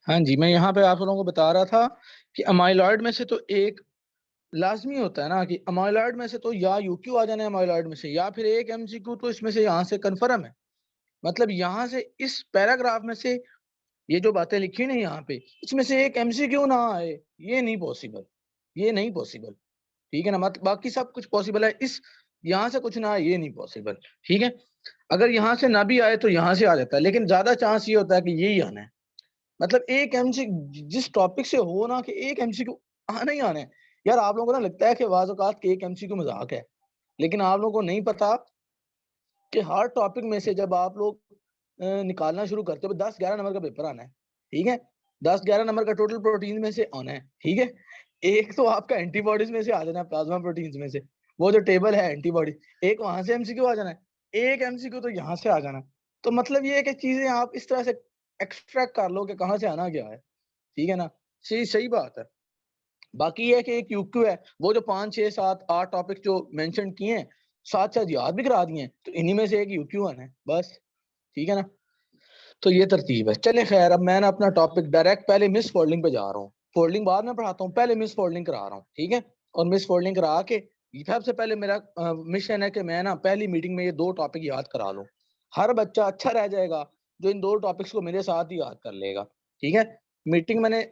हाँ जी, मैं यहाँ पे आप लोगों को बता रहा था कि अमाइलॉइड में से तो एक लाजमी होता है ना कि अमाइलॉइड में से तो या यूक्यू आ जाना है अमाइलॉइड में से, या फिर एक एमसीक्यू तो इसमें से यहाँ से कन्फर्म है। मतलब यहाँ से इस पैराग्राफ में से ये जो बातें लिखी ना यहाँ पे, इसमें से एक एमसीक्यू ना आए, ये नहीं पॉसिबल, ये नहीं पॉसिबल। ठीक है ना, मतलब बाकी सब कुछ पॉसिबल है, इस यहाँ से कुछ ना आए ये नहीं पॉसिबल। ठीक है, अगर यहाँ से ना भी आए तो यहाँ से आ जाता है, लेकिन ज्यादा चांस ये होता है कि यही आना है। मतलब एक एमसी जिस टॉपिक से हो ना कि एक एमसीक्यू आना ही आना है। यार आप लोगों को ना लगता है कि वाज़ औक़ात के एक एमसीक्यू मजाक है, लेकिन आप लोगों को नहीं पता कि हर टॉपिक में से जब आप लोग निकालना शुरू करते हो 10-11 नंबर का पेपर आना है। ठीक है, 10-11 नंबर का टोटल प्रोटीन में से आना है। ठीक है, एक तो आपका एंटीबॉडीज में से आ जाना है, प्लाज्मा प्रोटीन्स में से, वो जो टेबल है एंटीबॉडी, एक वहां से एमसीक्यू आ जाना है, एक एमसीक्यू तो यहाँ से आ जाना है। तो मतलब ये है कि चीजें आप इस तरह से एक्सट्रैक्ट कर लो कि कहाँ से आना क्या है। ठीक है ना, सही सही बात है। बाकी ये है कि एक यूक्यू है, वो जो 5 6 7 8 टॉपिक जो मेंशन किए हैं, साथ साथ याद भी करा दिए हैं, तो इन्हीं में से एक यूक्यू आना है बस। ठीक है ना, तो ये तरतीब है। चले खैर, अब मैं ना अपना टॉपिक डायरेक्ट पहले मिस फोल्डिंग पे जा रहा हूँ, फोल्डिंग बाद में पढ़ाता हूँ, पहले मिस फोल्डिंग करा रहा हूँ। ठीक है, और मिस फोल्डिंग करा के सबसे पहले मेरा मिशन है कि मैं ना पहली मीटिंग में ये 2 टॉपिक याद करा लूँ। हर बच्चा अच्छा रह जाएगा जो इन 2 टॉपिक्स को मेरे साथ ही याद कर लेगा। ठीक है, मीटिंग मैंने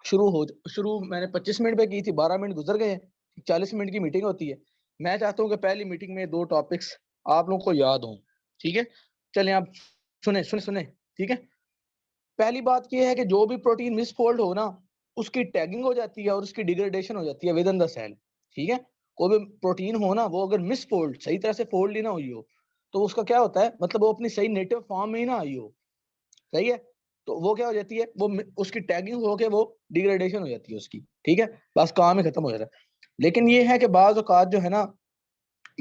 शुरू मैंने 25 मिनट पे की थी, 12 मिनट गुजर गए हैं, 40 मिनट की मीटिंग होती है। मैं चाहता हूँ कि पहली मीटिंग में 2 टॉपिक्स आप लोगों को याद हों। ठीक है, चलें आप सुने सुने सुने। ठीक है, पहली बात ये है कि जो भी प्रोटीन मिसफोल्ड हो ना, उसकी टैगिंग हो जाती है और उसकी डिग्रेडेशन हो जाती है विद इन द सेल। ठीक है, कोई भी प्रोटीन हो ना, वो अगर मिसफोल्ड, सही तरह से फोल्ड ही ना हुई हो, तो उसका क्या होता है, मतलब वो अपनी सही नेटिव फॉर्म में ही ना आई हो। सही है, तो वो क्या हो जाती है, वो उसकी टैगिंग होके वो डिग्रेडेशन हो जाती है उसकी। ठीक है, बस काम ही खत्म हो जाता है। लेकिन ये है कि बाज औकात जो है ना,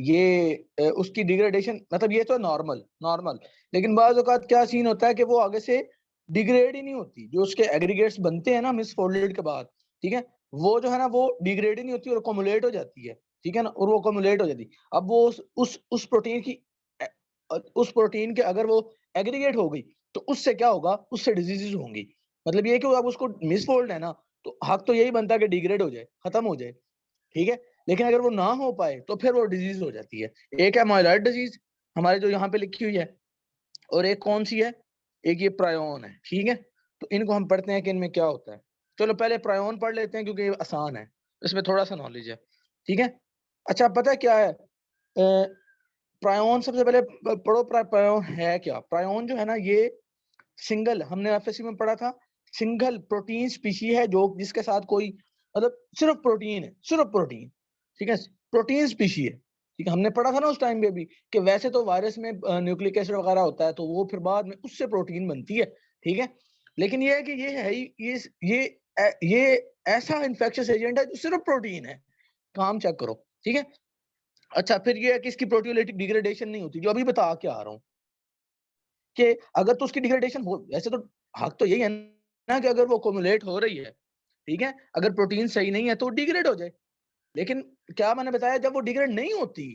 ये उसकी डिग्रेडेशन, मतलब ये तो नॉर्मल नॉर्मल, लेकिन बाज औकात क्या सीन होता है कि वो आगे से डिग्रेड ही नहीं होती, जो उसके एग्रीगेट्स बनते हैं ना मिसफोल्डेड के बाद। ठीक है, वो जो है ना वो डिग्रेड ही नहीं होती और अकोमुलेट हो जाती है। ठीक है ना, और वो अकोमुलेट हो जाती है। अब वो उस प्रोटीन की उस प्रोटीन के अगर वो एग्रीगेट हो गई, तो उससे क्या होगा, उससे डिजीजेस होंगी। मतलब ये कि अब उसको मिसफोल्ड है ना, तो हक तो यही बनता है कि डिग्रेड हो जाए, खत्म हो जाए। ठीक है, लेकिन अगर वो ना हो पाए तो फिर वो डिजीज हो जाती है। एक है माइलॉइड डिजीज, हमारे जो यहाँ पे लिखी हुई है, और एक कौन सी है, एक ये प्रायोन है। ठीक है, तो इनको हम पढ़ते हैं कि इनमें क्या होता है। चलो पहले प्रायोन पढ़ लेते हैं क्योंकि ये आसान है, इसमें थोड़ा सा नॉलेज है। ठीक है, अच्छा पता है क्या है प्रायोन, सबसे पहले पढ़ो प्रायोन है क्या। प्रायोन जो है ना, ये सिंगल, हमने एफएससी में पढ़ा था, सिंगल प्रोटीन स्पीशी है जो जिसके साथ कोई, मतलब सिर्फ प्रोटीन है, सिर्फ प्रोटीन। ठीक है, प्रोटीन स्पीशी है। ठीक है, हमने पढ़ा था ना उस टाइम पे भी कि वैसे तो वायरस में न्यूक्लिक एसिड वगैरह होता है, तो वो फिर बाद में उससे प्रोटीन बनती है। ठीक है, लेकिन ये है कि ये है ही ये ऐसा इन्फेक्शियस एजेंट है जो सिर्फ प्रोटीन है। काम चेक करो। ठीक है, अच्छा फिर ये है कि इसकी प्रोटियोलिटिक डिग्रेडेशन नहीं होती, जो अभी बता के आ रहा हूँ कि अगर तो उसकी डिग्रेडेशन हो, वैसे तो हक तो यही है ना कि अगर वो कोमुलेट हो रही है, ठीक है, अगर प्रोटीन सही नहीं है तो डिग्रेड हो जाए। लेकिन क्या मैंने बताया, जब वो डिग्रेड नहीं होती,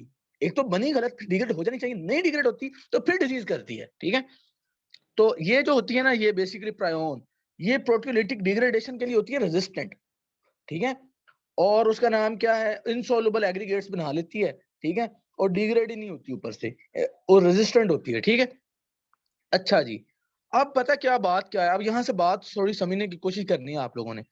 एक तो बनी गलत, डिग्रेड हो जानी चाहिए, नहीं डिग्रेड होती तो फिर डिजीज करती है। ठीक है, तो ये जो होती है ना, ये बेसिकली प्रायोन, ये प्रोटियोलिटिक डिग्रेडेशन के लिए होती है रेजिस्टेंट। ठीक है, और उसका नाम क्या है, इनसॉल्युबल एग्रीगेट्स बना लेती है। ठीक है, और डिग्रेड ही नहीं होती ऊपर से, और रेजिस्टेंट होती है। ठीक है, अच्छा जी, अब पता क्या बात क्या है, अब यहाँ से बात थोड़ी समझने की कोशिश करनी है आप लोगों ने।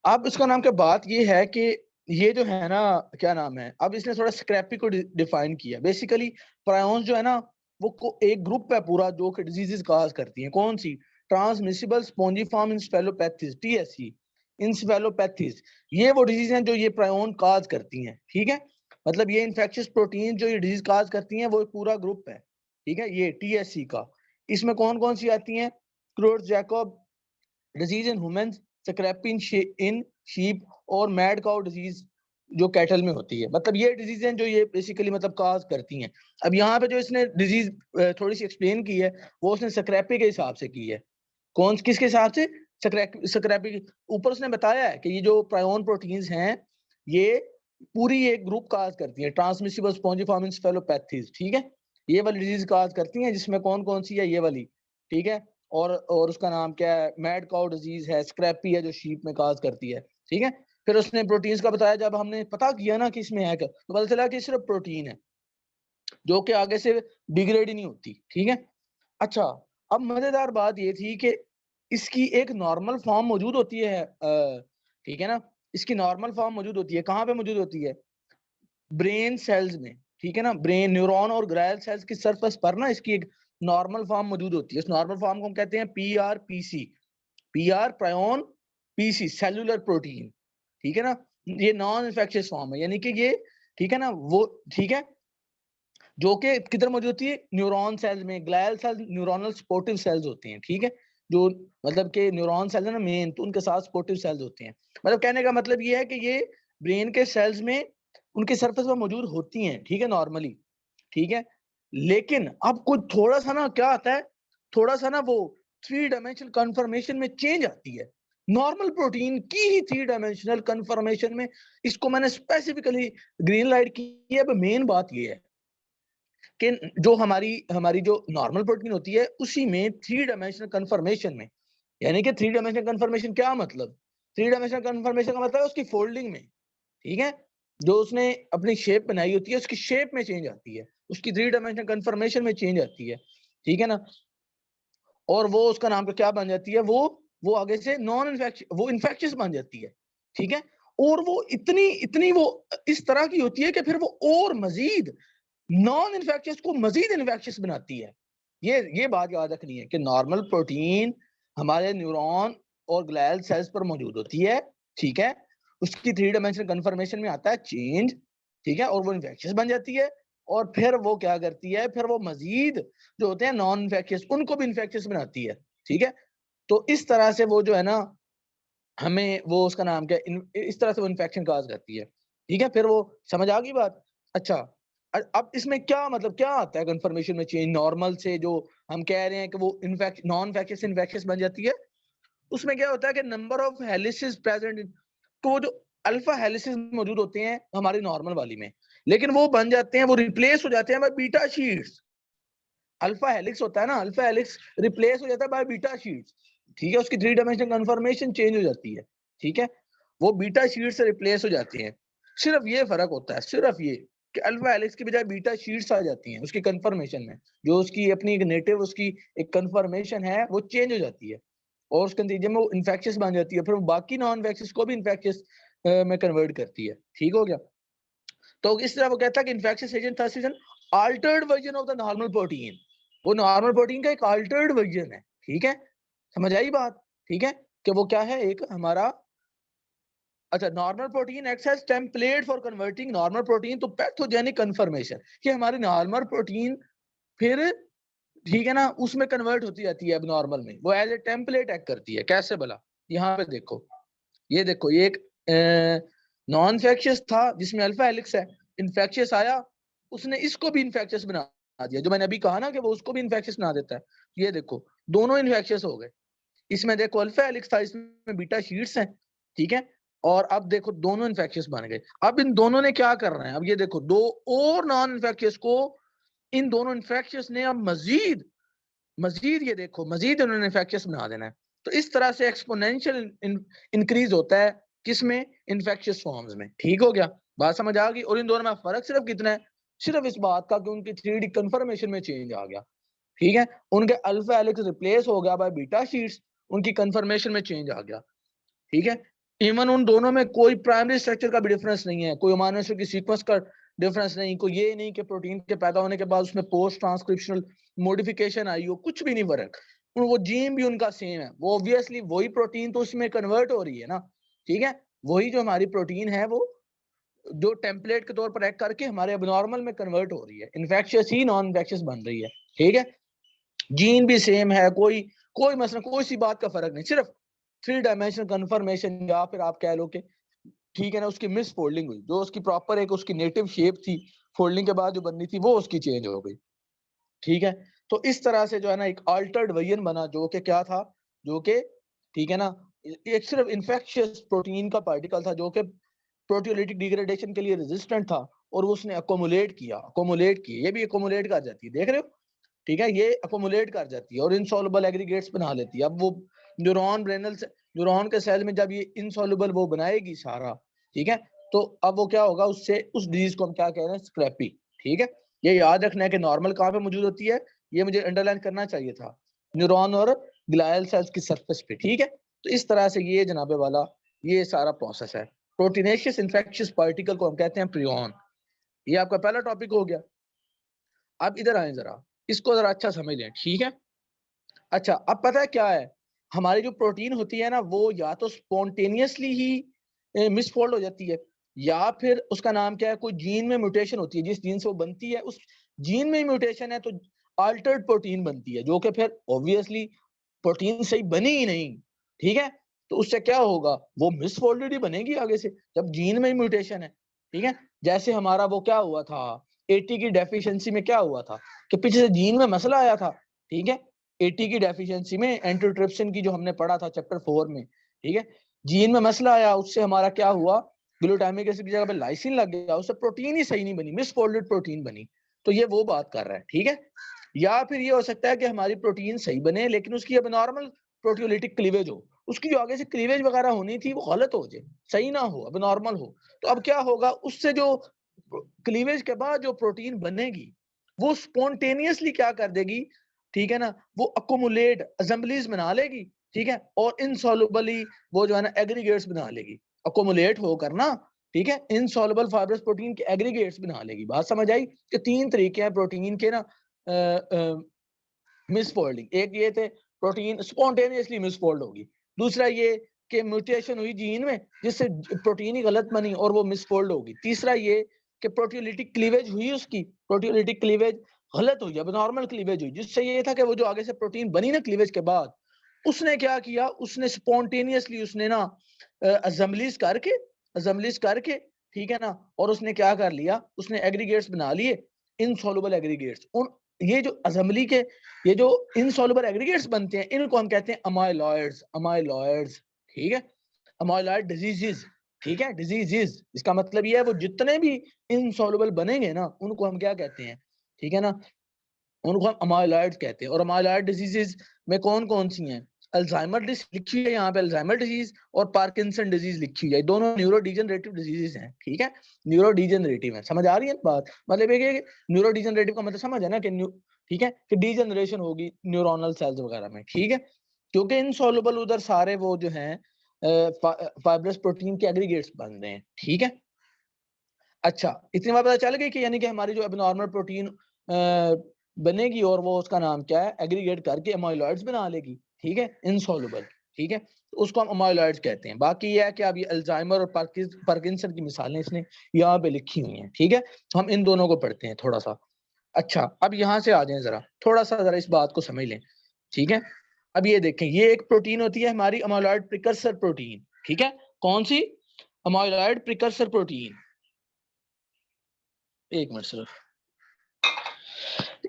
अब इसका नाम क्या, बात ये है कि ये जो है ना, क्या नाम है, अब इसने थोड़ा स्क्रैपी को डिफाइन किया। बेसिकली प्रायोन्स जो है ना, वो एक ग्रुप है पूरा जो कि डिजीजेस काज करती हैं। कौन सी, ट्रांसमिसिबल स्पॉन्जिफॉर्म इंसेफेलोपैथीज, टीएसई, इंसेफेलोपैथीज, ये वो डिजीज हैं जो ये प्रायोन काज करती हैं। ठीक है, मतलब ये इन्फेक्शियस प्रोटीन जो ये डिजीज काज करती हैं, वो एक पूरा ग्रुप है। ठीक है, ये टीएससी का, इसमें कौन कौन सी आती हैं, क्रोर्स Jakob disease in humans, scraping in sheep, और मैड काउ डिजीज जो कैटल में होती है। मतलब ये डिजीज हैं जो ये बेसिकली मतलब काज करती हैं। अब यहाँ पे जो इसने डिजीज थोड़ी सी एक्सप्लेन की है, वो उसने स्क्रैपी के हिसाब से की है। कौन किसके हिसाब से, स्क्रैपी। ऊपर उसने बताया है कि ये जो प्रायोन प्रोटीन्स हैं, ये पूरी एक ग्रुप काज करती है, ट्रांसमिसिबल स्पॉन्जिफॉर्म इंसेफेलोपैथीज। ठीक है, ये वाली डिजीज काज करती हैं, जिसमें कौन कौन सी है, ये वाली। ठीक है, और उसका नाम क्या है, मैड काउ डिजीज है, स्क्रैपी है जो शीप में काज करती है, ठीक है। फिर उसने प्रोटीन्स का बताया, जब हमने पता किया ना कि इसमें है क्या, तो पता चला कि सिर्फ प्रोटीन है जो कि आगे से डिग्रेड ही नहीं होती, ठीक है। अच्छा, अब मजेदार बात ये थी कि इसकी एक नॉर्मल फॉर्म मौजूद होती है, ठीक है ना, इसकी नॉर्मल फॉर्म मौजूद होती है, कहाँ पे मौजूद होती है, ब्रेन सेल्स में, ठीक है ना, ब्रेन न्यूरॉन और ग्रायल सेल्स की सरफेस पर ना इसकी एक नॉर्मल फॉर्म मौजूद होती है। इस नॉर्मल फॉर्म को हम कहते हैं पीआरपीसी, PR prion PC, cellular protein, ठीक है ना। ये नॉन इन्फेक्शियस फॉर्म है, यानी कि ये, ठीक है ना, वो, ठीक है, जो कि किधर मौजूद होती है, न्यूरॉन सेल्स में, glial cells neuronal supportive cells होती हैं, ठीक है, जो मतलब कि न्यूरॉन सेल्स है ना मेन, तो उनके साथ सपोर्टिव सेल्स होती हैं। मतलब कहने का मतलब ये है कि ये ब्रेन के सेल्स में उनके सरफेस पर मौजूद होती हैं, ठीक है, नॉर्मली, ठीक है। लेकिन अब कुछ थोड़ा सा ना क्या आता है, थोड़ा सा ना वो 3 डायमेंशनल कन्फर्मेशन में चेंज आती है, नॉर्मल प्रोटीन की ही 3 डायमेंशनल कन्फर्मेशन में। इसको मैंने स्पेसिफिकली ग्रीन लाइट की है। अब मेन बात ये है कि जो हमारी हमारी जो नॉर्मल प्रोटीन होती है उसी में 3 डायमेंशनल कन्फर्मेशन में, यानी कि 3 डायमेंशनल कन्फर्मेशन क्या मतलब, 3 डायमेंशनल कन्फर्मेशन का मतलब है उसकी फोल्डिंग में, ठीक है, जो उसने अपनी शेप बनाई होती है उसकी शेप में चेंज आती है, उसकी 3 डायमेंशनल कन्फर्मेशन में चेंज आती है, ठीक है ना। और वो उसका नाम क्या बन जाती है, वो आगे से नॉन इन्फेक्श वो इन्फेक्शियस बन जाती है, ठीक है। और वो इतनी इतनी वो इस तरह की होती है कि फिर वो और मजीद नॉन इन्फेक्शियस को मजीद इन्फेक्शियस बनाती है। ये बात याद रखनी है कि नॉर्मल प्रोटीन हमारे न्यूरॉन और ग्लायल सेल्स पर मौजूद होती है, ठीक है, उसकी 3 डायमेंशनल कन्फर्मेशन में आता है चेंज, ठीक है, और वो इन्फेक्शियस बन जाती है। और फिर वो क्या करती है, फिर वो मजीद जो होते हैं नॉन इन्फेक्शियस उनको भी इन्फेक्शियस बनाती है, ठीक है। तो इस तरह से वो जो है ना, हमें वो उसका नाम क्या इस तरह से वो इन्फेक्शन काज करती है, ठीक है। फिर वो समझ आ गई बात। अच्छा, अब इसमें क्या मतलब क्या आता है कंफर्मेशन में चेंज, नॉर्मल से जो हम कह रहे हैं कि वो इन्फेक्श नॉन इन्फेक्शियस इन्फेक्शियस बन जाती है, उसमें क्या होता है कि नंबर ऑफ हेलिसेस प्रेजेंट, तो जो अल्फा हेलिसेस मौजूद होते हैं हमारी नॉर्मल वाली में, लेकिन वो बन जाते हैं, वो रिप्लेस हो जाते हैं by beta sheets. Alpha helix होता है ना, अल्फा हेलिक्स रिप्लेस हो जाता है बाय बीटा शीट्स, ठीक है, उसकी 3 डायमेंशनल कन्फर्मेशन चेंज हो जाती है, ठीक है, वो बीटा शीट से रिप्लेस हो जाती है। सिर्फ ये फर्क होता है, सिर्फ ये कि अल्फा हेलिक्स की बजाय बीटा शीट्स आ जाती हैं उसकी कन्फर्मेशन में, जो उसकी अपनी एक नेटिव उसकी एक कन्फर्मेशन है वो चेंज हो जाती है, और उसके नतीजे में वो इन्फेक्शियस बन जाती है, फिर वो बाकी नॉन इन्फेक्शियस को भी इन्फेक्शियस में कन्वर्ट करती है, ठीक हो गया। तो इस तरह वो कहता है कि इन्फेक्शियस एजेंट था an altered version of the normal protein, वो नॉर्मल प्रोटीन का एक अल्टर्ड वर्जन है, ठीक है, समझ आई बात, ठीक है, कि वो क्या है एक हमारा, अच्छा, normal protein acts as template for converting normal protein to pathogenic conformation, कि हमारी नॉर्मल प्रोटीन फिर, ठीक है ना, उसमें कन्वर्ट होती जाती है अब नॉर्मल में, वो एज ए टेम्पलेट एक्ट करती है। कैसे भला, यहाँ पे देखो, ये देखो, ये एक नॉन इन्फेक्शियस था जिसमें अल्फा हेलिक्स है, इन्फेक्शियस आया, उसने इसको भी इन्फेक्शियस बना दिया, जो मैंने अभी कहा ना कि वो उसको भी इन्फेक्शियस बना देता है। ये देखो, दोनों इन्फेक्शियस हो गए, इसमें देखो अल्फा हेलिक्स था, इसमें बीटा शीट्स हैं, ठीक है, और अब देखो दोनों इन्फेक्शियस बन गए। अब इन दोनों ने क्या करना है, अब ये देखो दो और नॉन इन्फेक्शियस को, इन दोनों इन्फेक्शियस ने अब मजीद मजीद ये देखो मजीद उन्होंने इन्फेक्शियस बना देना है। तो इस तरह से एक्सपोनेंशियल इंक्रीज होता है किसमें, इन्फेक्शियस फॉर्म्स में, ठीक हो गया, बात समझ आ गई। और इन दोनों में फर्क सिर्फ कितना है, सिर्फ इस बात का कि उनकी 3D कन्फर्मेशन में चेंज आ गया, ठीक है, उनके अल्फा हेलिक्स रिप्लेस हो गया बाय बीटा शीट्स, उनकी कन्फर्मेशन में चेंज आ गया, ठीक है। इवन उन दोनों में कोई प्राइमरी स्ट्रक्चर का भी डिफरेंस नहीं है, कोई अमीनो एसिड की सीक्वेंस का डिफरेंस नहीं, कोई ये नहीं कि प्रोटीन के पैदा होने के बाद उसमें पोस्ट ट्रांसक्रिप्शनल मॉडिफिकेशन आई हो, कुछ भी नहीं फर्क, वो जीन भी उनका सेम है, वो ऑब्वियसली वही प्रोटीन तो उसमें कन्वर्ट हो रही है ना, ठीक है, वही जो हमारी प्रोटीन है वो जो टेम्पलेट के तौर पर एक्ट करके हमारे एबनॉर्मल में कन्वर्ट हो रही है, इन्फेक्शियस ही नॉन इन्फेक्शियस बन रही है, ठीक है, जीन भी सेम है, कोई कोई मसला कोई सी बात का फर्क नहीं, सिर्फ 3 डायमेंशनल कन्फर्मेशन, या फिर आप कह लो कि, ठीक है ना, उसकी मिस फोल्डिंग हुई, जो उसकी प्रॉपर एक उसकी नेटिव शेप थी फोल्डिंग के बाद जो बननी थी वो उसकी चेंज हो गई, ठीक है। तो इस तरह से जो है ना एक अल्टर्ड वर्जन बना, जो कि क्या था, जो कि, ठीक है ना, एक सिर्फ इन्फेक्शियस प्रोटीन का पार्टिकल था जो कि प्रोटियोलिटिक डिग्रेडेशन के लिए रेजिस्टेंट था, और उसने अकोमुलेट किया, ये भी अकोमुलेट कर जाती है, देख रहे हो, ठीक है, ये अकोमुलेट कर जाती है और इनसॉल्युबल एग्रीगेट्स बना लेती है। अब वो न्यूरॉन के सेल में जब ये इनसॉल्युबल वो बनाएगी सारा, ठीक है, तो अब वो क्या होगा, उससे उस डिजीज को हम क्या कह रहे हैं, स्क्रैपी। ठीक है, ये याद रखना है कि नॉर्मल कहाँ पे मौजूद होती है, ये मुझे अंडरलाइन करना चाहिए था, न्यूरॉन और ग्लायल सेल्स की सरफेस पे। ठीक है, तो इस तरह से ये जनाबे वाला ये सारा प्रोसेस है। प्रोटीनेशियस इन्फेक्शियस पार्टिकल को हम कहते हैं प्रियॉन। ये आपका पहला टॉपिक हो गया। अब इधर आए जरा, इसको जरा अच्छा समझ लें। ठीक है, अच्छा, अब पता है क्या है, हमारी जो प्रोटीन होती है ना, वो या तो स्पॉन्टेनियसली ही मिसफोल्ड हो जाती है, या फिर उसका नाम क्या है, कोई जीन में म्यूटेशन होती है, जिस जीन से वो बनती है उस जीन में म्यूटेशन है, तो अल्टर्ड प्रोटीन बनती है, जो कि फिर ऑब्वियसली प्रोटीन सही बनी ही नहीं। ठीक है, तो उससे क्या होगा, वो मिसफोल्डेड ही बनेगी आगे से, जब जीन में म्यूटेशन है। ठीक है, जैसे हमारा वो क्या हुआ था, एटी की डेफिशिएंसी में क्या हुआ था कि पीछे से जीन में मसला आया था। ठीक है, एटी की डेफिशिएंसी में एंटीट्रिप्सिन की जो हमने पढ़ा था चैप्टर 4 में। ठीक है, जीन में मसला आया, उससे हमारा क्या हुआ, ग्लूटामिक एसिड की जगह पे लाइसिन लग गया, उससे प्रोटीन ही सही नहीं बनी, मिसफोल्डेड प्रोटीन बनी। तो ये वो बात कर रहा है। ठीक है, या फिर ये हो सकता है कि हमारी प्रोटीन सही बने लेकिन उसकी अब नॉर्मल प्रोटियोलिटिक क्लीवेज हो, उसकी जो आगे से क्लीवेज वगैरह होनी थी वो गलत हो जाए, सही ना हो, अब नॉर्मल हो। तो अब क्या होगा, उससे जो क्लीवेज के बाद जो प्रोटीन बनेगी वो स्पॉन्टेनियसली क्या कर देगी, ठीक है ना, वो अकोमुलेट असेंबलीज बना लेगी। ठीक है, और इनसॉल्युबली वो जो है ना एग्रीगेट्स बना लेगी, अकोमुलेट होकर ना। ठीक है, इनसॉल्युबल फाइब्रस प्रोटीन के एग्रीगेट्स बना लेगी। बात समझ आई कि तीन तरीके हैं प्रोटीन के ना मिसफोल्डिंग। एक ये थे प्रोटीन स्पॉन्टेनियसली मिसफोल्ड होगी, दूसरा ये कि म्यूटेशन हुई जीन में जिससे प्रोटीन ही गलत बनी और वो मिसफोल्ड होगी, तीसरा ये कि प्रोटियोलिटिक क्लीवेज हुई, उसकी प्रोटियोलिटिक क्लीवेज गलत हुई, अब नॉर्मल क्लीवेज हुई, जिससे ये था कि वो जो आगे से प्रोटीन बनी ना क्लीवेज के बाद, उसने क्या किया, उसने स्पॉन्टेनियसली उसने ना असेंबलीज करके, ठीक है ना, और उसने क्या कर लिया, उसने एग्रीगेट्स बना लिए, इनसॉल्युबल एग्रीगेट्स। उन ये जो असेंबली के ये जो इनसॉल्युबल एग्रीगेट्स बनते हैं, इनको हम कहते हैं अमाइलॉइड्स। ठीक है, अमाइलॉइड डिजीजेस। ठीक है, डिजीजेस इसका मतलब ये है वो जितने भी इनसॉल्युबल बनेंगे ना, उनको हम क्या कहते हैं, ठीक है ना, उनको हम अमाइलॉइड्स कहते हैं। और अमाइलॉइड डिजीजेस में कौन कौन सी हैं, अल्जाइमर डिजीज लिखी हुई है यहाँ पे, अल्जाइमर डिजीज और पार्किंसन डिजीज लिखी हुई है, दोनों न्यूरोडीजनरेटिव डिजीजेस हैं। ठीक है, न्यूरोडीजनरेटिव है, समझ आ रही है बात, मतलब एक न्यूरोडीजनरेटिव का मतलब समझ है ना कि ठीक है, कि डीजनरेशन होगी न्यूरोनल सेल्स वगैरह में। ठीक है, क्योंकि इनसॉल्युबल उधर सारे वो जो हैं फाइब्रस प्रोटीन के एग्रीगेट्स बन रहे हैं। ठीक है, अच्छा, इतनी बात पता चल गई कि यानी कि हमारी जो एबनॉर्मल प्रोटीन बनेगी और वो उसका नाम क्या है, एग्रीगेट करके अमाइलॉइड्स बना लेगी। ठीक है, इनसॉल्युबल। ठीक है, तो उसको हम अमाइलॉइड्स कहते हैं। बाकी ये है कि अब ये अल्जाइमर और पार्किंसन की मिसालें इसने यहाँ पे लिखी हुई हैं। ठीक है, हम इन दोनों को पढ़ते हैं थोड़ा सा। अच्छा, अब यहाँ से आ जाए जरा, थोड़ा सा जरा इस बात को समझ लें। ठीक है, अब ये देखें, ये एक प्रोटीन होती है हमारी अमाइलॉइड प्रिकर्सर प्रोटीन। ठीक है, कौन सी, अमाइलॉइड प्रिकर्सर प्रोटीन। एक मिनट सिर्फ,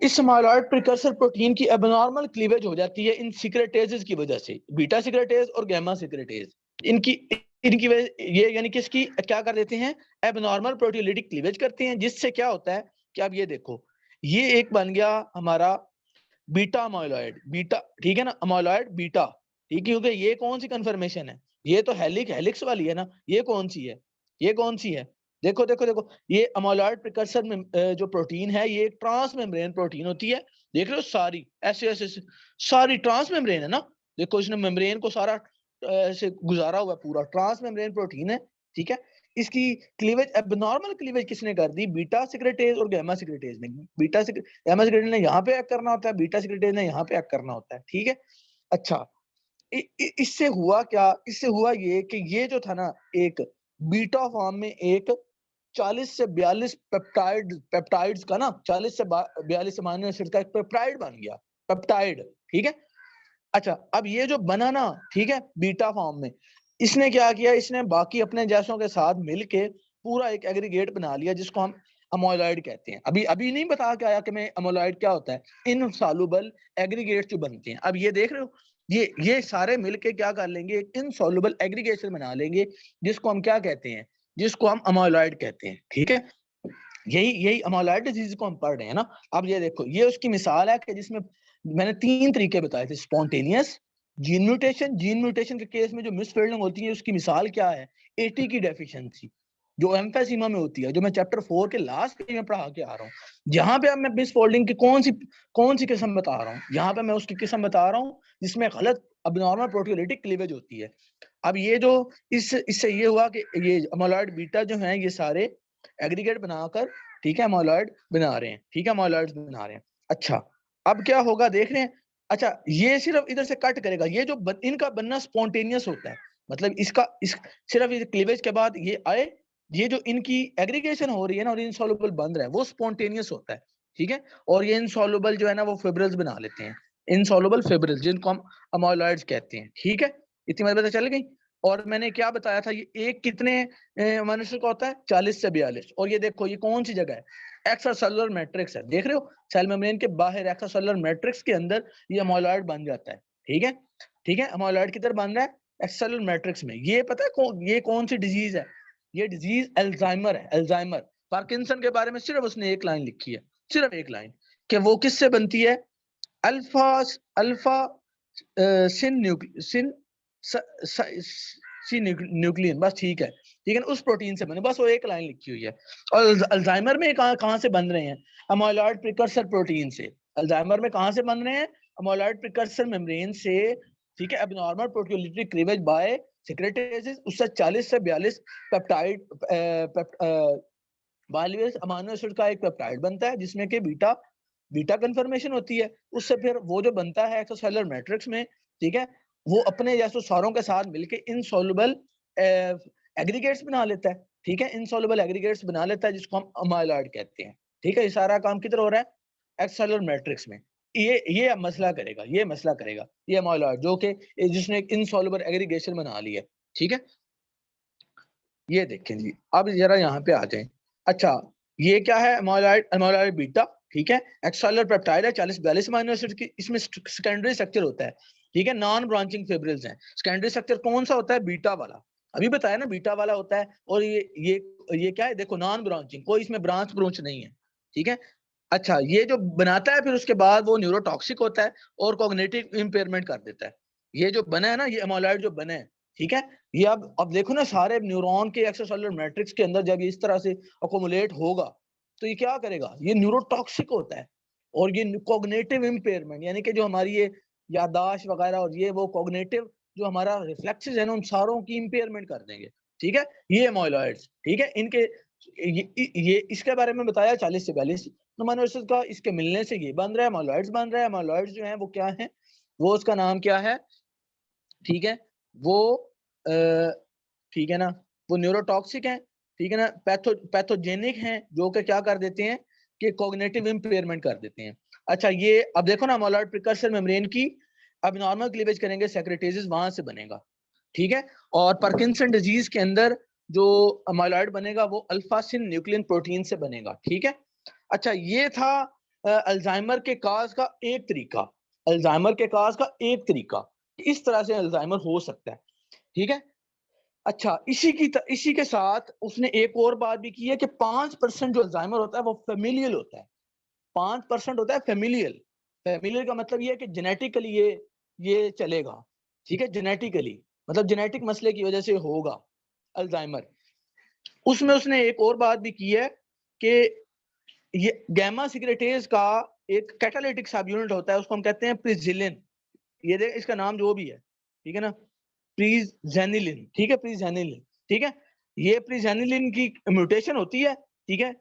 इस अमाइलॉइड प्रिकर्सर प्रोटीन की एबनॉर्मल क्लीवेज हो जाती है इन सिक्रेटेजेस की वजह से, बीटा सिक्रेटेज और गामा सिक्रेटेज। इनकी इनकी वजह ये यानी कि इसकी क्या कर देते हैं, एबनॉर्मल प्रोटियोलिटिक क्लीवेज करते हैं, जिससे क्या होता है कि अब ये देखो, ये एक बन गया हमारा बीटा अमाइलॉइड, बीटा। ठीक है ना, अमाइलॉइड बीटा। ठीक है, क्योंकि ये कौन सी कन्फर्मेशन है, ये तो हेलिक्स वाली है ना, ये कौन सी है, ये कौन सी है, देखो देखो देखो, ये अमाइलॉइड प्रिकर्सर में जो प्रोटीन है, ये एक ट्रांस मेम्ब्रेन प्रोटीन होती है। देख रहे हो, सारी ऐसे ऐसे सारी ट्रांस मेम्ब्रेन है ना, देखो इसने मेम्ब्रेन को सारा ऐसे गुजारा हुआ, पूरा ट्रांस मेम्ब्रेन प्रोटीन है। ठीक है, इसकी क्लीवेज एबनॉर्मल क्लीवेज किसने कर दी, बीटा सिक्रेटेज और गामा सिक्रेटेज ने। गामा सिक्रेटेज ने यहाँ पे एक्ट करना होता है, बीटा सिक्रेटेज ने यहाँ पे एक्ट करना होता है। ठीक है, अच्छा, इससे हुआ क्या, इससे हुआ ये कि ये जो था ना, एक बीटा फॉर्म में एक 40 से 42 पेप्टाइड्स का ना, 40 से 42 अमीनो एसिड का एक पेप्टाइड बन गया, पेप्टाइड। ठीक है, अच्छा, अब ये जो बना ना, ठीक है, बीटा फॉर्म में, इसने क्या किया, इसने बाकी अपने जैसों के साथ मिलके पूरा एक एग्रीगेट बना लिया, जिसको हम अमोलॉइड कहते हैं। अभी अभी नहीं बता के आया कि मैं अमोलॉइड क्या होता है, इनसॉल्युबल एग्रीगेट जो बनते हैं। अब ये देख रहे हो, ये सारे मिलके क्या कर लेंगे, एक इनसॉल्युबल एग्रीगेशन बना लेंगे, जिसको हम क्या कहते हैं, जिसको हम अमोलॉइड कहते हैं। ठीक है, यही यही अमाइलॉइड डिजीज को हम पढ़ रहे हैं ना। अब ये देखो, ये उसकी मिसाल है कि जिसमें मैंने 3 तरीके बताए थे, स्पॉन्टेनियस, जीन म्यूटेशन के केस में जो मिसफील्डिंग होती है उसकी मिसाल क्या है, एटी की डेफिशिएंसी जो एम्फेसीमा में होती है, जो मैं चैप्टर 4 के लास्ट पेज में पढ़ा के आ रहा हूँ। यहाँ पे अब मैं मिसफोल्डिंग की कौन सी किस्म बता रहा हूँ, यहाँ पे मैं उसकी किस्म बता रहा हूँ जिसमें गलत अबनॉर्मल प्रोटियोलिटिक क्लीवेज होती है। अब ये जो इससे ये हुआ कि ये अमाइलॉइड बीटा जो है ये सारे एग्रीगेट बनाकर, ठीक है, अमाइलॉइड बना रहे हैं, ठीक है, अमाइलॉइड बना रहे हैं। अच्छा, अब क्या होगा देख रहे हैं। अच्छा, ये सिर्फ इधर से कट करेगा, ये जो इनका बनना स्पॉन्टेनियस होता है, मतलब इसका सिर्फ ये क्लीवेज के बाद ये आए, ये जो इनकी एग्रीगेशन हो रही है ना और इनसॉल्युबल बन रहा है वो स्पॉन्टेनियस होता है, ठीक है। और ये इनसॉल्युबल जो है ना वो फिब्रिल्स बना लेते हैं, इनसॉल्युबल फिब्रिल्स जिनको हम अमाइलॉइड्स कहते हैं, ठीक है। इतनी बात पता चल गई। और मैंने क्या बताया था, ये एक कितने मनुष्य का होता है, 40 से 42। और ये देखो ये कौन सी जगह है, एक्स्ट्रासेलुलर मैट्रिक्स है, देख रहे हो, सेल मेम्ब्रेन के बाहर एक्स्ट्रासेलुलर मैट्रिक्स के अंदर ये अमाइलॉइड बन जाता है, ठीक है, ठीक है। अमाइलॉइड किधर बन रहा है, एक्स्ट्रासेलुलर मैट्रिक्स में। ये पता है ये कौन सी डिजीज है, ये डिजीज अल्जाइमर है, अल्जाइमर। पार्किंसन के बारे में सिर्फ उसने एक लाइन लिखी है, सिर्फ एक लाइन, कि वो किससे बनती है, अल्फा अल्फा सिन सी न्यूक्लियन, बस ठीक है, ठीक है ना, उस प्रोटीन से बने, बस वो एक लाइन लिखी हुई है। और अल्जाइमर में कहां से बन रहे हैं, अमाइलॉइड प्रिकर्सर प्रोटीन से। अल्जाइमर में कहां से बन रहे हैं, अमाइलॉइड प्रिकर्सर मेम्ब्रेन से, ठीक है, एबनॉर्मल प्रोटियोलिटिक क्लीवेज बाय सेक्रेटेजेस, उससे 40 से 42 पेप्टाइड बाइलेज अमाइनो एसिड का एक पेप्टाइड बनता है जिसमें कि बीटा बीटा कन्फर्मेशन होती है। उससे फिर वो जो बनता है एक्स्ट्रासेलुलर मैट्रिक्स में, ठीक है, वो अपने जैसे सारों के साथ मिलके इनसॉल्युबल एग्रीगेट्स बना लेता है, ठीक है, इनसॉल्युबल एग्रीगेट्स बना लेता है जिसको हम अमाइलॉइड कहते हैं, ठीक है। ये सारा काम किधर हो रहा है, एक्स्ट्रासेलुलर मैट्रिक्स में। ये मसला करेगा, ये मसला करेगा ये अमाइलॉइड, जो कि जिसने एक इनसॉल्युबल एग्रीगेशन बना ली है, ठीक है। ये देखें जी, अब जरा यहाँ पे आ जाएं। अच्छा, ये क्या है, अमाइलॉइड, अमाइलॉइड बीटा, ठीक है, एक्स्ट्रासेलुलर पेप्टाइड है, 40-42 अमीनो एसिड की, इसमें सेकेंडरी स्ट्रक्चर होता है, ठीक है, नॉन ब्रांचिंग फिब्रिल्स हैं। सेकेंडरी स्ट्रक्चर कौन सा होता है, बीटा वाला, अभी बताया ना, बीटा वाला होता है। और ये क्या है, देखो, नॉन ब्रांचिंग, कोई इसमें ब्रांच ब्रोच नहीं है, ठीक है। अच्छा, ये जो बनाता है फिर उसके बाद वो न्यूरोटॉक्सिक होता है और कॉग्निटिव इंपेयरमेंट कर देता है। ये जो बना है ना, ये अमाइलॉइड जो बने हैं, ठीक है, ये अब देखो ना, सारे न्यूरॉन के एक्स्ट्रासेलुलर मैट्रिक्स के अंदर जब ये इस तरह से अकोमुलेट होगा तो ये क्या करेगा, ये न्यूरोटॉक्सिक होता है। और ये कॉग्निटिव इंपेयरमेंट, यानी कि जो हमारी ये याददाश्त वगैरह और ये वो कॉग्निटिव जो हमारा रिफ्लेक्सेस है ना, उन सारों की इंपेयरमेंट कर देंगे, ठीक है, ये अमाइलॉइड्स, ठीक है। इनके ये इसके बारे में बताया 40 से 42 अमीनो एसिड का, इसके मिलने से ये बन रहा है, अमाइलॉइड्स बन रहा है। अमाइलॉइड्स जो है वो क्या है, वो उसका नाम क्या है, ठीक है, वो ठीक है ना, वो न्यूरोटॉक्सिक है, ठीक है ना, पैथोजेनिक हैं, जो कि क्या कर देते हैं कि कॉग्निटिव इंपेयरमेंट कर देते हैं। अच्छा, ये अब देखो ना, अमाइलॉइड प्रिकर्सर मेम्ब्रेन की अब नॉर्मल क्लीवेज करेंगे, सेक्रेटेजेस वहां से बनेगा, ठीक है। और पार्किंसन डिजीज के अंदर जो अमाइलॉइड बनेगा वो अल्फा सिन न्यूक्लियन प्रोटीन से बनेगा, ठीक है। अच्छा, ये था अल्जाइमर के काज का एक तरीका, अल्जाइमर के काज का एक तरीका, इस तरह से अल्जाइमर हो सकता है, ठीक है। अच्छा, इसी के साथ उसने एक और बात भी की है कि 5% जो अल्जाइमर होता है वो फेमिलियल होता है, 5% होता है फेमिलियल। फेमिलियल का मतलब ये है कि जेनेटिकली ये चलेगा, ठीक है, जेनेटिकली, मतलब जेनेटिक मसले की वजह से होगा अल्जाइमर। उसमें उसने एक और बात भी की है कि ये गैमा सिक्रेटेज का एक कैटालिटिक सब यूनिट होता है, उसको हम कहते हैं प्रिजिलिन। ये देख, इसका नाम जो भी है, ठीक है ना, प्रीजेनिलिन, ठीक है, प्रीजेनिलिन, ठीक है। ये प्रीजेनिलिन की म्यूटेशन होती है, ठीक है।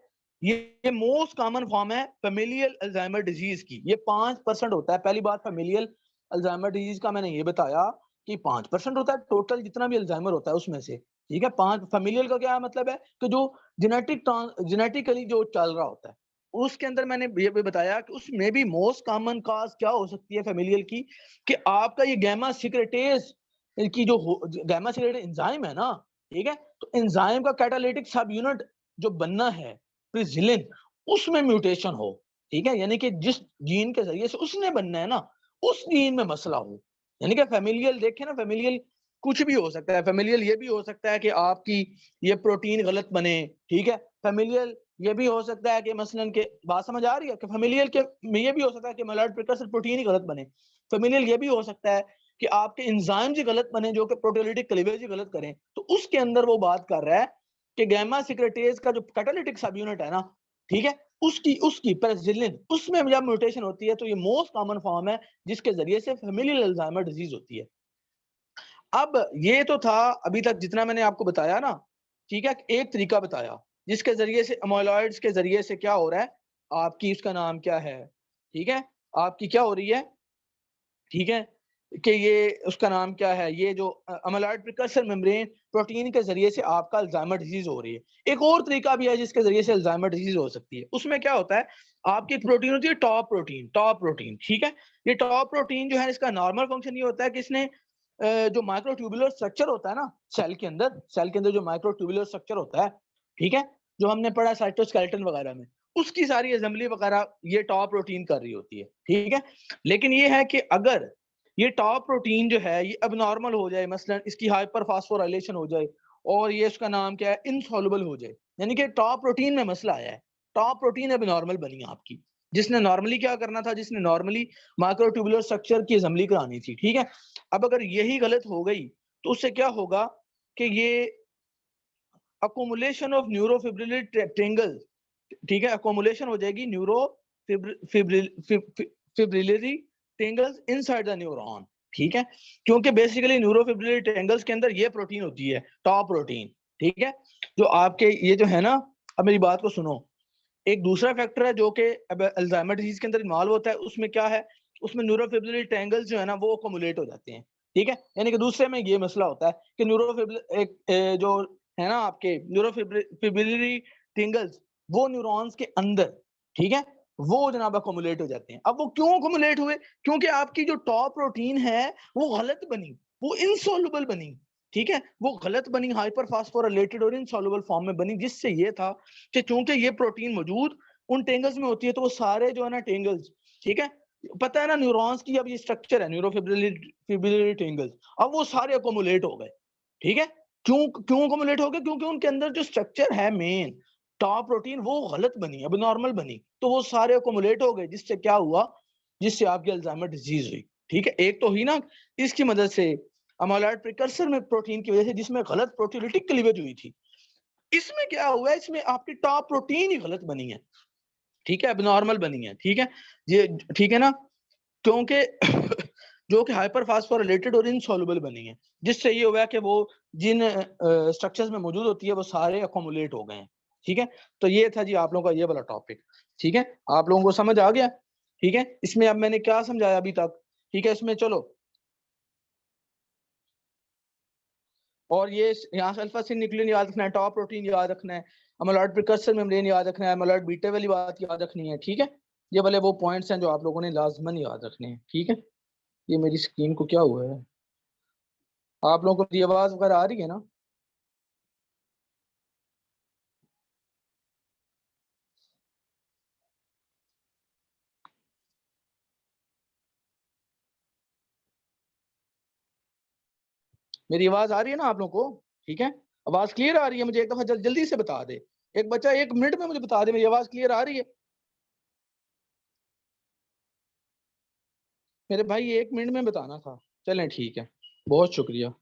ये मोस्ट कॉमन फॉर्म है फेमिलियल अल्जाइमर डिजीज की, ये 5% होता है। पहली बात, फेमिलियल अल्जाइमर डिजीज का मैंने ये बताया कि 5% होता है टोटल जितना भी अल्जाइमर होता है उसमें से, ठीक है। 5 फेमिलियल का क्या मतलब है कि जो जेनेटिकली जो चल रहा होता है, उसके अंदर मैंने ये भी बताया कि उसमें भी मोस्ट कॉमन काज क्या हो सकती है फेमिलियल की, कि आपका ये गैमा सिक्रेटेज की जो गैमा सिक्रेटेज एंजाइम है ना, ठीक है, तो एंजाइम का कैटालिटिक सब यूनिट जो बनना है प्रिजिलिन, उसमें म्यूटेशन हो, ठीक है, यानी कि जिस जीन के जरिए से उसने बनना है ना, उस जीन में मसला हो। यानी कि फेमिलियल देखें ना, फेमिलियल कुछ भी हो सकता है, फेमिलियल ये भी हो सकता है कि आपकी ये प्रोटीन गलत बने, ठीक है, फेमिलियल ये भी हो सकता है कि मसलन के बात समझ आ रही है कि फेमिलियल के में ये भी हो सकता है कि एमाइलॉइड प्रिकर्सर प्रोटीन ही गलत बने। फेमिलियल ये भी हो सकता है कि आपके एंजाइम्स ही गलत बने जो कि प्रोटियोलिटिक क्लीवेज ही गलत करें। तो उसके अंदर वो बात कर रहा है कि गामा सेक्रेटेज का जो कैटालिटिक सब यूनिट है ना, ठीक है, उसकी पेनिसिलिन उसमें जब म्यूटेशन होती है तो ये मोस्ट कॉमन फॉर्म है जिसके जरिए से फेमिलियल अल्जाइमर डिजीज होती है। अब ये तो था अभी तक जितना मैंने आपको बताया ना, ठीक है, एक तरीका बताया जिसके जरिए से अमाइलॉइड्स के जरिए से क्या हो रहा है, आपकी उसका नाम क्या है, ठीक है, आपकी क्या हो रही है, ठीक है, कि ये उसका नाम क्या है, ये जो अमाइलॉइड प्रिकर्सर मेम्ब्रेन प्रोटीन के जरिए से आपका अल्जाइमर डिजीज हो रही है। एक और तरीका भी है जिसके जरिए से अल्जाइमर डिजीज हो सकती है। उसमें क्या होता है, आपकी एक प्रोटीन होती है टॉप प्रोटीन, ठीक है। ये टॉप प्रोटीन जो है इसका नॉर्मल फंक्शन ये होता है कि इसने जो माइक्रोट्यूबुलर स्ट्रक्चर होता है ना सेल के अंदर जो माइक्रोट्यूबुलर स्ट्रक्चर होता है, ठीक है, जो हमने पढ़ा साइटोस्केलेटन वगैरह में, उसकी सारी असेंबली वगैरह ये टॉप प्रोटीन कर रही होती है, ठीक है। लेकिन ये है कि अगर ये टॉप प्रोटीन जो है ये अबनॉर्मल हो जाए, मसलन इसकी हाइपर फास्फोराइलेशन हो जाए और ये उसका नाम क्या है इनसॉल्युबल हो जाए, यानी कि टॉप प्रोटीन में मसला आया है, टॉप प्रोटीन अबनॉर्मल बनी आपकी, जिसने नॉर्मली क्या करना था, जिसने नॉर्मली माइक्रोट्यूबुलर स्ट्रक्चर की असेंबली करानी थी, ठीक है। अब अगर यही गलत हो गई तो उससे क्या होगा कि ये अकोमुलेशन ऑफ न्यूरोफिब्रिलरी टेंगल, ठीक है, अकोमुलेशन हो जाएगी neurofibrillary tangles inside the neuron, ठीक है, क्योंकि बेसिकली न्यूरोफिब्रिलरी टेंगल्स के अंदर ये प्रोटीन होती है टॉप प्रोटीन, ठीक है, जो आपके ये जो है ना, अब मेरी बात को सुनो, एक दूसरा फैक्टर है जो कि अब अल्जाइमर डिजीज के अंदर इन्वॉल्व होता है, उसमें क्या है, उसमें न्यूरोफिब्रिलरी टेंगल्स जो है ना वो अकोमुलेट हो जाते हैं, ठीक है, यानी कि दूसरे में ये मसला होता है कि जो है ना आपके न्यूरोफिब्रिलरी टेंगल्स वो न्यूरॉन्स के अंदर, ठीक है, वो जनाब अकोमुलेट हो जाते हैं। अब वो क्यों अकोमुलेट हुए, क्योंकि आपकी जो टॉप प्रोटीन है वो गलत बनी, वो इनसॉल्युबल बनी, ठीक है, वो गलत बनी, हाइपर फास्फोरिलेटेड और इनसॉल्युबल फॉर्म में बनी, जिससे ये था कि चूंकि ये प्रोटीन मौजूद उन टेंगल्स में होती है तो वो सारे जो है ना टेंगल्स, ठीक है, पता है ना न्यूरॉन्स की अब ये स्ट्रक्चर है न्यूरोफिब्रिलरी टेंगल्स, अब वो सारे अकोमुलेट हो गए, ठीक है। क्यों क्यों अकोमुलेट हो गए, क्योंकि उनके अंदर जो स्ट्रक्चर है मेन टॉप प्रोटीन वो गलत बनी, अब नॉर्मल बनी, तो वो सारे अकोमुलेट हो गए, जिससे क्या हुआ, जिससे आपकी अल्जाइमर डिजीज हुई, ठीक है। एक तो ही ना इसकी मदद से अमाइलॉइड प्रिकर्सर में प्रोटीन की वजह से जिसमें गलत प्रोटीओलिटिक क्लीवेज हुई थी, इसमें क्या हुआ है, इसमें आपकी टॉप प्रोटीन ही गलत बनी है, ठीक है, एबनॉर्मल बनी है, ठीक है, ये ठीक है ना, क्योंकि जो कि हाइपर फास्फोरिलेटेड और इनसॉल्युबल बनी है, जिससे ये हुआ कि वो जिन स्ट्रक्चर्स में मौजूद होती है वो सारे अकोमुलेट हो गए हैं, ठीक है। तो ये था जी आप लोगों का ये वाला टॉपिक, ठीक है, आप लोगों को समझ आ गया, ठीक है। इसमें अब मैंने क्या समझाया अभी तक, ठीक है, इसमें चलो, और ये यहाँ से अल्फा न्यूक्लियन याद रखना है, टॉप प्रोटीन याद रखना है, अमाइलॉइड प्रिकर्सर मेम्ब्रेन याद रखना है, अमाइलॉइड बीटा वाली बात याद रखनी है, ठीक है। ये वाले वो पॉइंट्स हैं जो आप लोगों ने लाजमन याद रखने हैं, ठीक है। ये मेरी स्क्रीन को क्या हुआ है, आप लोगों को मेरी आवाज वगैरह आ रही है ना? मेरी आवाज आ रही है ना आप लोगों को, ठीक है, आवाज क्लियर आ रही है? मुझे एक दफा जल्दी से बता दे, एक बच्चा 1 मिनट में मुझे बता दे मेरी आवाज क्लियर आ रही है। मेरे भाई 1 मिनट में बताना था। चलें ठीक है, बहुत शुक्रिया।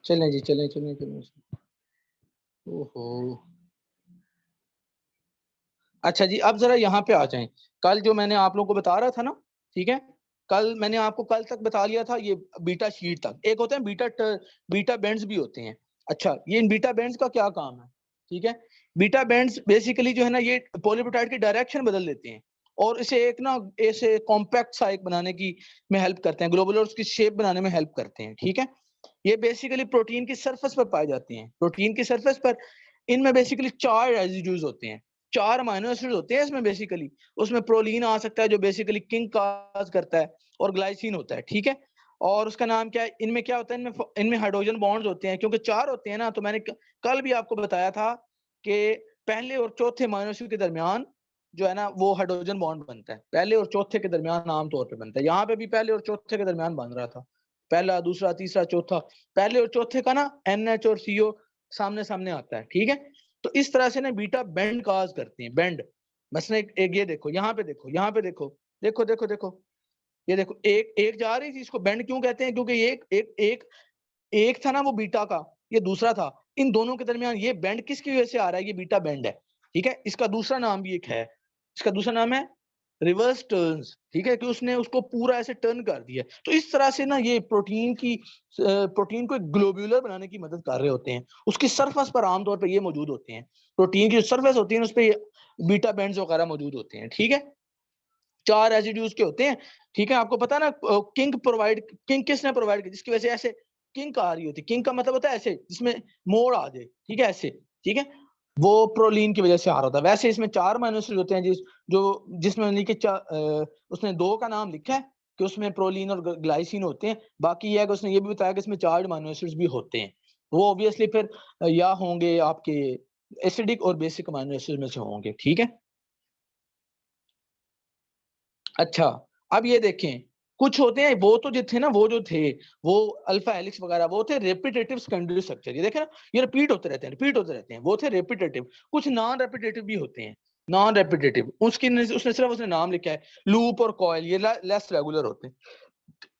चलें जी, चलें चलें चलें। ओहो, अच्छा जी, अब जरा यहाँ पे आ जाएं। कल जो मैंने आप लोगों को बता रहा था ना, ठीक है, कल मैंने आपको कल तक बता लिया था ये बीटा शीट तक, एक होते हैं बीटा बैंड्स भी होते हैं। अच्छा, ये इन बीटा बैंड्स का क्या काम है, ठीक है, बीटा बैंड्स बेसिकली जो है ना ये पॉलीपेप्टाइड की डायरेक्शन बदल देते हैं और इसे एक ना ऐसे कॉम्पैक्ट सा एक बनाने की में हेल्प करते हैं, ग्लोबुलर्स की शेप बनाने में हेल्प करते हैं, ठीक है। ये बेसिकली प्रोटीन की सरफेस पर पाए जाते हैं, प्रोटीन की सरफेस पर। इनमें बेसिकली 4 रेजिड्यूज होते हैं, 4 अमाइनो एसिड होते हैं इसमें बेसिकली। उसमें प्रोलीन आ सकता है जो बेसिकली किंग काज करता है, और ग्लाइसिन होता है, ठीक है। और उसका नाम क्या है, इनमें क्या होता है, इनमें हाइड्रोजन बॉन्ड्स होते हैं, क्योंकि 4 होते हैं ना, तो मैंने कल भी आपको बताया था कि पहले और चौथे अमीनो एसिड के दरमियान जो है ना वो हाइड्रोजन बॉन्ड बनता है, पहले और चौथे के दरमियान आमतौर पे बनता है। यहाँ पे भी पहले और चौथे के दरमियान बन रहा था, पहला, दूसरा, तीसरा, चौथा, पहले और चौथे का ना NH और CO सामने सामने आता है, ठीक है। तो इस तरह से ना बीटा बेंड काज करती है, बेंड। मसलन एक ये देखो, यहाँ पे देखो, यहाँ पे देखो, देखो देखो देखो, ये देखो, एक जा रही थी, इसको बेंड क्यों कहते हैं? क्योंकि ये एक था ना वो बीटा का, ये दूसरा था, इन दोनों के दरमियान ये बेंड किसकी वजह से आ रहा है? ये बीटा बेंड है, ठीक है। इसका दूसरा नाम भी एक है, इसका दूसरा नाम है रिवर्स टर्न्स, ठीक है, कि उसने उसको पूरा ऐसे टर्न कर दिया। तो इस तरह से ना ये प्रोटीन को एक ग्लोब्यूलर बनाने की मदद कर रहे होते हैं। उसकी सरफेस पर आमतौर पर ये मौजूद होते हैं, प्रोटीन की जो सरफेस होती है उस पर बीटा बैंड्स वगैरह मौजूद होते हैं, ठीक है। 4 रेजिड्यूज के होते हैं, ठीक है। आपको पता ना किंग किसने प्रोवाइड किया, जिसकी वजह से ऐसे किंग आ रही होती है। किंग का मतलब होता है ऐसे, जिसमें मोड़ आ जाए, ठीक है, ऐसे, ठीक है, वो प्रोलीन की वजह से आ रहा था। वैसे इसमें 4 अमीनो एसिड होते हैं जिसमें उसने 2 का नाम लिखा है कि उसमें प्रोलीन और ग्लाइसिन होते हैं। बाकी ये है कि उसने ये भी बताया कि इसमें 4 अमीनो एसिड्स भी होते हैं। वो ऑब्वियसली फिर या होंगे आपके एसिडिक और बेसिक अमीनो एसिड में से होंगे, ठीक है। अच्छा, अब ये देखें, कुछ होते हैं वो तो जो थे ना, वो अल्फा हेलिक्स वगैरह, वो थे रेपिटेटिव सेकेंडरी स्ट्रक्चर। ये देखें ना, ये रिपीट होते रहते हैं, वो थे रेपिटेटिव। कुछ नॉन रेपिटेटिव भी होते हैं, नॉन रेपिटेटिव, उसने नाम लिखा है लूप और कॉइल, ये लेस रेगुलर होते हैं।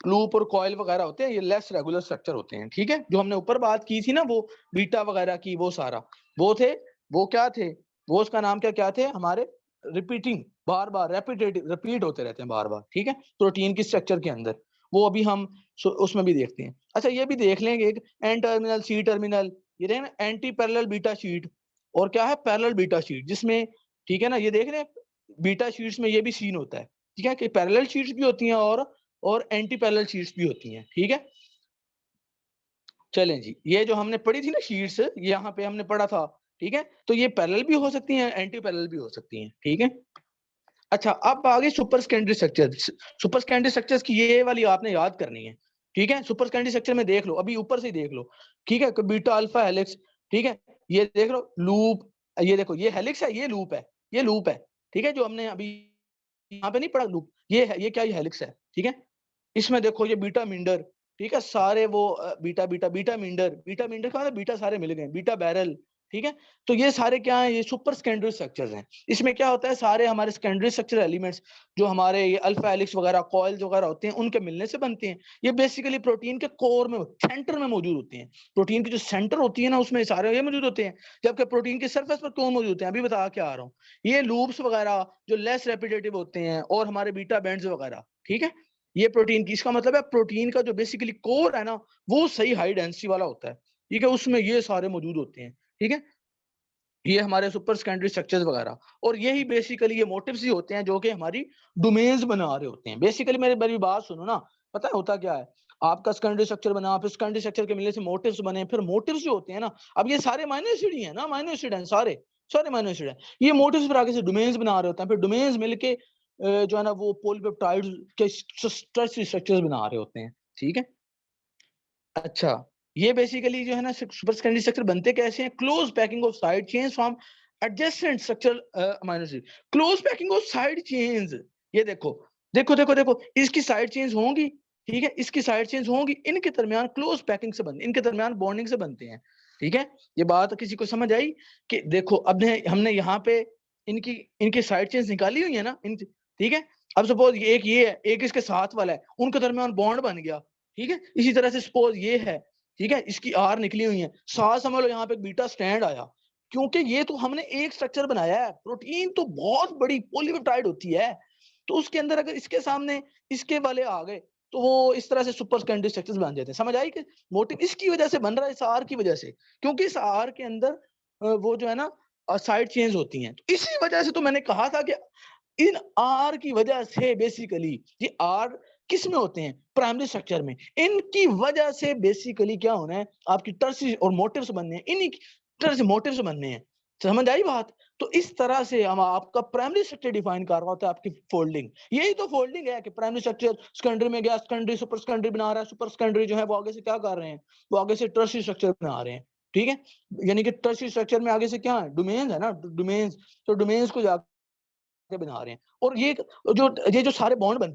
लूप और कॉइल वगैरह होते हैं, ये लेस रेगुलर स्ट्रक्चर होते हैं, ठीक है। जो हमने ऊपर बात की थी ना, वो बीटा वगैरह की, वो सारा वो थे, वो क्या थे, वो उसका नाम क्या क्या थे हमारे, रिपीटिंग, बार बार रिपीट होते रहते हैं बार बार, ठीक है, प्रोटीन की स्ट्रक्चर के अंदर। वो अभी हम उसमें भी देखते हैं। अच्छा, ये भी देख लेंगे, एक एन टर्मिनल, सी टर्मिनल, ये देखें ना, एंटी पैरेलल बीटा शीट, और क्या है, पैरेलल बीटा शीट, जिसमें, ठीक है ना, ये देख रहे हैं, बीटा शीट्स में ये भी सीन होता है, ठीक है, कि पैरेलल शीट्स भी होती हैं और एंटी पैरेलल शीट्स भी होती हैं, ठीक है। चलें जी, ये जो हमने पढ़ी थी ना शीट्स, यहाँ पे हमने पढ़ा था, ठीक है। तो ये पैरेलल भी हो सकती हैं, एंटी पैरेलल भी हो सकती हैं, ठीक है। अच्छा, अब आगे super secondary structure. Super secondary structures की ये वाली आपने याद करनी है, ठीक है। सुपर सेकेंडरी स्ट्रक्चर में देख लो, अभी ऊपर से ही देख लो, ठीक है, बीटा अल्फा हेलिक्स, ठीक है, ये देख लो लूप, ये देखो, ये हेलिक्स है, ये लूप है, ये लूप है, ठीक है, जो हमने अभी यहाँ पे नहीं पढ़ा लूप, ये है, ये क्या, ये हेलिक्स है, ठीक है। इसमें देखो ये बीटा मिंडर, ठीक है, सारे वो बीटा बीटा बीटा मिंडर का मतलब बीटा सारे मिल गए, बीटा बैरल, ठीक है। तो ये सारे क्या है, ये सुपर सेकेंडरी स्ट्रक्चर्स हैं। इसमें क्या होता है, सारे हमारे सेकेंडरी स्ट्रक्चर एलिमेंट्स जो हमारे ये अल्फा हेलिक्स वगैरह, कॉइल्स वगैरह होते हैं, उनके मिलने से बनते हैं। ये बेसिकली प्रोटीन के कोर में, सेंटर में मौजूद होते हैं। प्रोटीन की जो सेंटर होती है ना, उसमें सारे ये मौजूद होते हैं। जबकि प्रोटीन की सरफेस पर कौन मौजूद होते हैं, अभी बता के आ रहा हूँ। ये लूप्स वगैरह जो लेस रेपिटेटिव होते हैं, और हमारे बीटा बैंड्स वगैरह, ठीक है। ये प्रोटीन की, इसका मतलब है प्रोटीन का जो बेसिकली कोर है ना, वो सही हाई डेंसिटी वाला होता है, ठीक है, उसमें ये सारे मौजूद होते हैं, ठीक है। ये हमारे सुपर सेकेंडरी स्ट्रक्चर्स वगैरह, और यही बेसिकली ये मोटिव्स ही होते हैं जो कि हमारी डोमेन्स बना रहे होते हैं। बेसिकली मेरी बात सुनो ना, पता है होता क्या है, आपका सेकेंडरी स्ट्रक्चर बना, फिर सेकेंडरी स्ट्रक्चर के मिलने से मोटिव्स बने, फिर मोटिव्स जो होते हैं ना, अब ये सारे माइनर एसिड ही है ना, माइनर एसिड हैं सारे, सारे माइनर एसिड हैं। ये मोटिव्स फिर आगे से डोमेन्स बना रहे होते हैं, फिर डोमेन्स मिलके जो है ना वो पॉलीपेप्टाइड्स के स्ट्रक्चर्स बना रहे होते हैं, ठीक है। अच्छा, ये बेसिकली जो है ना सुपर सेकेंडरी स्ट्रक्चर बनते कैसे हैं, close packing of side chains from adjacent structure amino acid, close packing of side chains. ये देखो देखो देखो देखो, इसकी साइड चेन्स होंगी, ठीक है, इसकी साइड चेन्स होंगी, इनके दरमियान क्लोज पैकिंग से बनते, इनके दरमियान बॉन्डिंग से बनते हैं, ठीक है। ये बात किसी को समझ आई कि देखो, अब हमने यहाँ पे इनकी इनकी साइड चेन्स निकाली हुई है ना, ठीक है। अब सपोज ये है, एक इसके साथ वाला है, उनके दरमियान बॉन्ड बन गया, ठीक है। इसी तरह से सपोज ये है, ठीक है, इसकी आर निकली हुई है, साथ समझ लो यहाँ पे बीटा स्टैंड आया, क्योंकि ये तो हमने एक स्ट्रक्चर बनाया है। प्रोटीन तो बहुत बड़ी पॉलीपेप्टाइड होती है, तो उसके अंदर अगर इसके सामने इसके वाले आ गए, तो वो इस तरह से सुपर सेकेंडरी स्ट्रक्चर्स बन जाते हैं। समझ आई कि मोटिव इसकी वजह से बन रहा है, इस आर की वजह से, क्योंकि इस आर के अंदर वो जो है ना साइड चेंज होती हैं। तो इसी वजह से तो मैंने कहा था कि इन आर की वजह से बेसिकली ये आर किस में होते हैं, प्राइमरी स्ट्रक्चर में, इनकी वजह से बेसिकली क्या होना है, आपकी टर्सी और मोटिव्स बनने हैं, इन्हीं टर्स मोटिव्स बनने हैं। समझ आई बात? तो इस तरह से हम आपका प्राइमरी स्ट्रक्चर डिफाइन कर रहा होता है, आपकी फोल्डिंग। यही तो फोल्डिंग है कि प्राइमरी स्ट्रक्चर सेकेंडरी में गया, सेकेंडरी सुपर सेकेंडरी बना रहा है, सुपर सेकेंडरी जो है वो आगे से क्या कर रहे हैं, वो आगे से टर्सी स्ट्रक्चर बना रहे हैं, ठीक है, यानी कि टर्शियरी स्ट्रक्चर में आगे से क्या है, डोमेन्स है ना, डोमेन्स, तो डोमेन्स को जाके बना रहे हैं। और ये जो सारे बॉन्ड बनते हैं